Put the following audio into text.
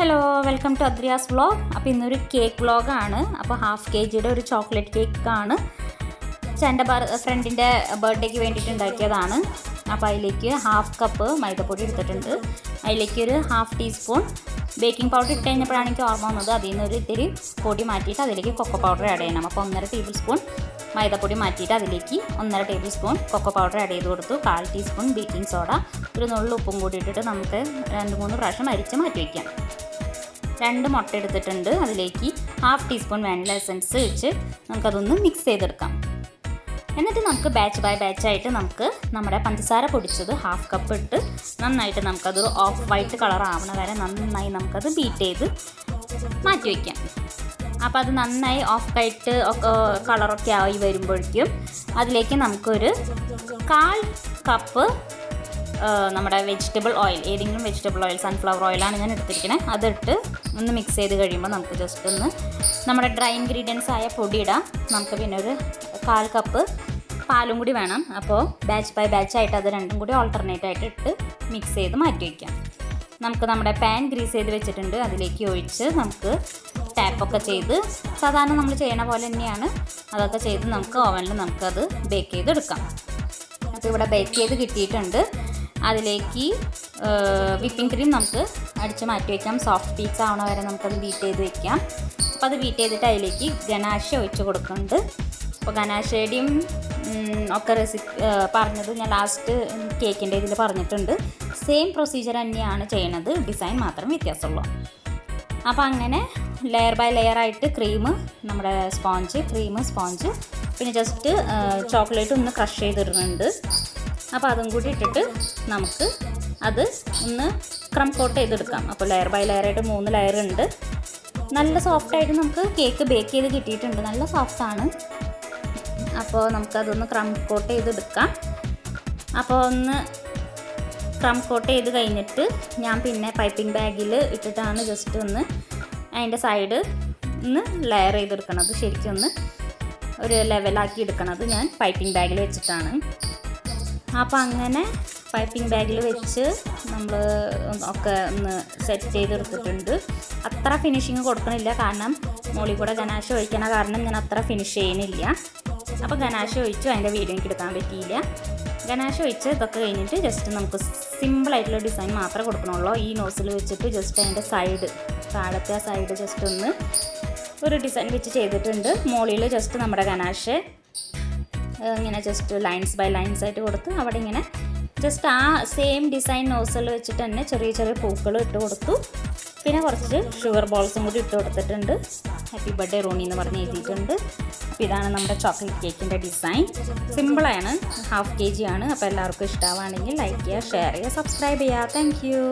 Hello, welcome to Adriya's vlog. അപ്പോൾ ഇന്നൊരു cake വ്ളോഗാണ്. അപ്പോൾ ഹാഫ് kg ഒരു ചോക്ലേറ്റ് കേക്കാണ്. എൻ്റെ ഫ്രണ്ടിൻ്റെ ബർത്ത്ഡേക്ക് വേണ്ടിയിട്ട് ഉണ്ടാക്കിയതാണ്. അപ്പോൾ അതിലേക്ക് ഹാഫ് കപ്പ് മൈദപ്പൊടി എടുത്തിട്ടുണ്ട്. അതിലേക്ക് ഒരു ഹാഫ് ടീസ്പൂൺ ബേക്കിംഗ് പൗഡർ ഇട്ട് കഴിഞ്ഞപ്പോഴാണ് എനിക്ക് ഓർമ്മ വന്നത്. അതിൽ നിന്നൊരു ഇത്തിരി പൊടി മാറ്റിയിട്ട് അതിലേക്ക് കൊക്കോ പൗഡർ ആഡ് ചെയ്യണം. അപ്പോൾ 1.5 ടേബിൾ സ്പൂൺ മൈദപ്പൊടി മാറ്റിയിട്ട് അതിലേക്ക് 1.5 tablespoon cocoa powder add ചെയ്ത് കൊടുത്തു. 1/4 ടീസ്പൂൺ ബേക്കിംഗ് സോഡ, ഒരു നുള്ളു ഉപ്പും കൂടി ഇട്ടിട്ട് നമുക്ക് 2-3 പ്രാവശ്യം അരിച്ച് മാറ്റി വയ്ക്കാം. 2 മുട്ട എടുത്തിട്ടുണ്ട്. അതിലേക്ക് ഹാഫ് ടീസ്പൂൺ വാനില എസൻസ് വെച്ച് നമുക്കതൊന്ന് മിക്സ് ചെയ്തെടുക്കാം. എന്നിട്ട് നമുക്ക് ബാച്ച് ബൈ ബാച്ചായിട്ട് നമുക്ക് നമ്മുടെ പഞ്ചസാര പൊടിച്ചത് ഹാഫ് കപ്പ് ഇട്ട് നന്നായിട്ട് നമുക്കത് ഓഫ് വൈറ്റ് കളർ ആവണ വരെ നന്നായി നമുക്കത് ബീറ്റ് ചെയ്ത് മാറ്റി വയ്ക്കാം. അപ്പോൾ അത് നന്നായി ഓഫ് വൈറ്റ് കളറൊക്കെ ആയി വരുമ്പോഴേക്കും അതിലേക്ക് നമുക്കൊരു 1/4 കപ്പ് നമ്മുടെ വെജിറ്റബിൾ ഓയിൽ, ഏതെങ്കിലും വെജിറ്റബിൾ ഓയിൽ, സൺഫ്ലവർ ഓയിലാണ് ഞാൻ എടുത്തിരിക്കുന്നത്. അതിട്ട് ഒന്ന് മിക്സ് ചെയ്ത് കഴിയുമ്പോൾ നമുക്ക് ജസ്റ്റ് ഒന്ന് നമ്മുടെ ഡ്രൈ ഇൻഗ്രീഡിയൻസ് ആയ പൊടി ഇടാം. നമുക്ക് പിന്നെ ഒരു 1/4 കപ്പ് പാലും കൂടി വേണം. അപ്പോൾ ബാച്ച് ബൈ ബാച്ചായിട്ട് അത് രണ്ടും കൂടി ഓൾട്ടർനേറ്റ് ആയിട്ട് ഇട്ട് മിക്സ് ചെയ്ത് മാറ്റി വയ്ക്കാം. നമുക്ക് നമ്മുടെ പാൻ ഗ്രീസ് ചെയ്ത് വെച്ചിട്ടുണ്ട്. അതിലേക്ക് ഒഴിച്ച് നമുക്ക് ടാപ്പൊക്കെ ചെയ്ത് സാധാരണ നമ്മൾ ചെയ്യണ പോലെ തന്നെയാണ് അതൊക്കെ ചെയ്ത് നമുക്ക് ഓവനിൽ നമുക്കത് ബേക്ക് ചെയ്തെടുക്കാം. അപ്പോൾ ഇവിടെ ബേക്ക് ചെയ്ത് കിട്ടിയിട്ടുണ്ട്. അതിലേക്ക് വിപ്പിംഗ് ക്രീം നമുക്ക് അടിച്ച് മാറ്റി വയ്ക്കാം. സോഫ്റ്റ് പീക്സ് ആവണ വരെ നമുക്കത് ബീറ്റ് ചെയ്ത് വയ്ക്കാം. അപ്പോൾ അത് ബീറ്റ് ചെയ്തിട്ട് അതിലേക്ക് ഗനാശ ഒഴിച്ച് കൊടുക്കുന്നുണ്ട്. അപ്പോൾ ഗനാശയുടെയും ഒക്കെ പറഞ്ഞത് ഞാൻ ലാസ്റ്റ് കേക്കിൻ്റെ ഇതിൽ പറഞ്ഞിട്ടുണ്ട്. സെയിം പ്രൊസീജിയർ തന്നെയാണ് ചെയ്യണത്, ഡിസൈൻ മാത്രം വ്യത്യാസമുള്ളൂ. അപ്പോൾ അങ്ങനെ ലെയർ ബൈ ലെയർ ആയിട്ട് നമ്മുടെ സ്പോഞ്ച് പിന്നെ ജസ്റ്റ് ചോക്ലേറ്റ് ഒന്ന് ക്രഷ് ചെയ്തിടുന്നുണ്ട്. അപ്പോൾ അതും കൂടി ഇട്ടിട്ട് നമുക്ക് അത് ഒന്ന് ക്രം കോട്ട് ചെയ്തെടുക്കാം. അപ്പോൾ ലെയർ ബൈ ലെയർ ആയിട്ട് 3 ലെയർ ഉണ്ട്. നല്ല സോഫ്റ്റായിട്ട് നമുക്ക് കേക്ക് ബേക്ക് ചെയ്ത് കിട്ടിയിട്ടുണ്ട്. നല്ല സോഫ്റ്റാണ്. അപ്പോൾ നമുക്കതൊന്ന് ക്രം കോട്ട് ചെയ്തെടുക്കാം. അപ്പോൾ ഒന്ന് ക്രം കോട്ട് ചെയ്ത് കഴിഞ്ഞിട്ട് ഞാൻ പിന്നെ പൈപ്പിംഗ് ബാഗിൽ ഇട്ടിട്ടാണ് ജസ്റ്റ് ഒന്ന് അതിൻ്റെ സൈഡ് ഒന്ന് ലെയർ ചെയ്തെടുക്കണത്. ശരിക്കും ഒന്ന് ഒരു ലെവലാക്കി എടുക്കണത് ഞാൻ പൈപ്പിംഗ് ബാഗിൽ വെച്ചിട്ടാണ്. അപ്പോൾ അങ്ങനെ പൈപ്പിംഗ് ബാഗിൽ വെച്ച് നമ്മൾ ഒക്കെ ഒന്ന് സെറ്റ് ചെയ്തെടുത്തിട്ടുണ്ട്. അത്ര ഫിനിഷിങ് കൊടുക്കണില്ല, കാരണം മുകളിൽ കൂടെ ഗനാശ ഒഴിക്കണ കാരണം ഞാൻ അത്ര ഫിനിഷ് ചെയ്യണില്ല. അപ്പോൾ ഗനാശ ഒഴിച്ചു, അതിൻ്റെ വീഡിയോ എനിക്ക് എടുക്കാൻ പറ്റിയില്ല. ഗനാശ ഒഴിച്ച് ഇതൊക്കെ കഴിഞ്ഞിട്ട് ജസ്റ്റ് നമുക്ക് സിമ്പിളായിട്ടുള്ള ഡിസൈൻ മാത്രമേ കൊടുക്കണുള്ളൂ. ഈ നോസിൽ വെച്ചിട്ട് ജസ്റ്റ് അതിൻ്റെ താഴത്തെ സൈഡ് ജസ്റ്റ് ഒന്ന് ഒരു ഡിസൈൻ വെച്ച് ചെയ്തിട്ടുണ്ട്. മുകളിൽ ജസ്റ്റ് നമ്മുടെ ഗനാശ ഇങ്ങനെ ജസ്റ്റ് ലൈൻസ് ബൈ ലൈൻസ് ആയിട്ട് കൊടുത്ത് അവിടെ ഇങ്ങനെ ജസ്റ്റ് ആ സെയിം ഡിസൈൻ നോസിൽ വെച്ചിട്ട് തന്നെ ചെറിയ ചെറിയ പൂക്കൾ ഇട്ട് കൊടുത്തു. പിന്നെ കുറച്ച് ഷുഗർ ബോൾസും കൂടി ഇട്ട് കൊടുത്തിട്ടുണ്ട്. ഹാപ്പി ബർത്ത്ഡേ റോണി എന്ന് പറഞ്ഞ് എഴുതിയിട്ടുണ്ട്. അപ്പോൾ ഇതാണ് നമ്മുടെ ചോക്ലേറ്റ് കേക്കിൻ്റെ ഡിസൈൻ. സിമ്പിളാണ്, ഹാഫ് kg ആണ്. അപ്പോൾ എല്ലാവർക്കും ഇഷ്ടമാണെങ്കിൽ ലൈക്ക് ചെയ്യുക, ഷെയർ ചെയ്യുക, സബ്സ്ക്രൈബ് ചെയ്യുക. Thank you.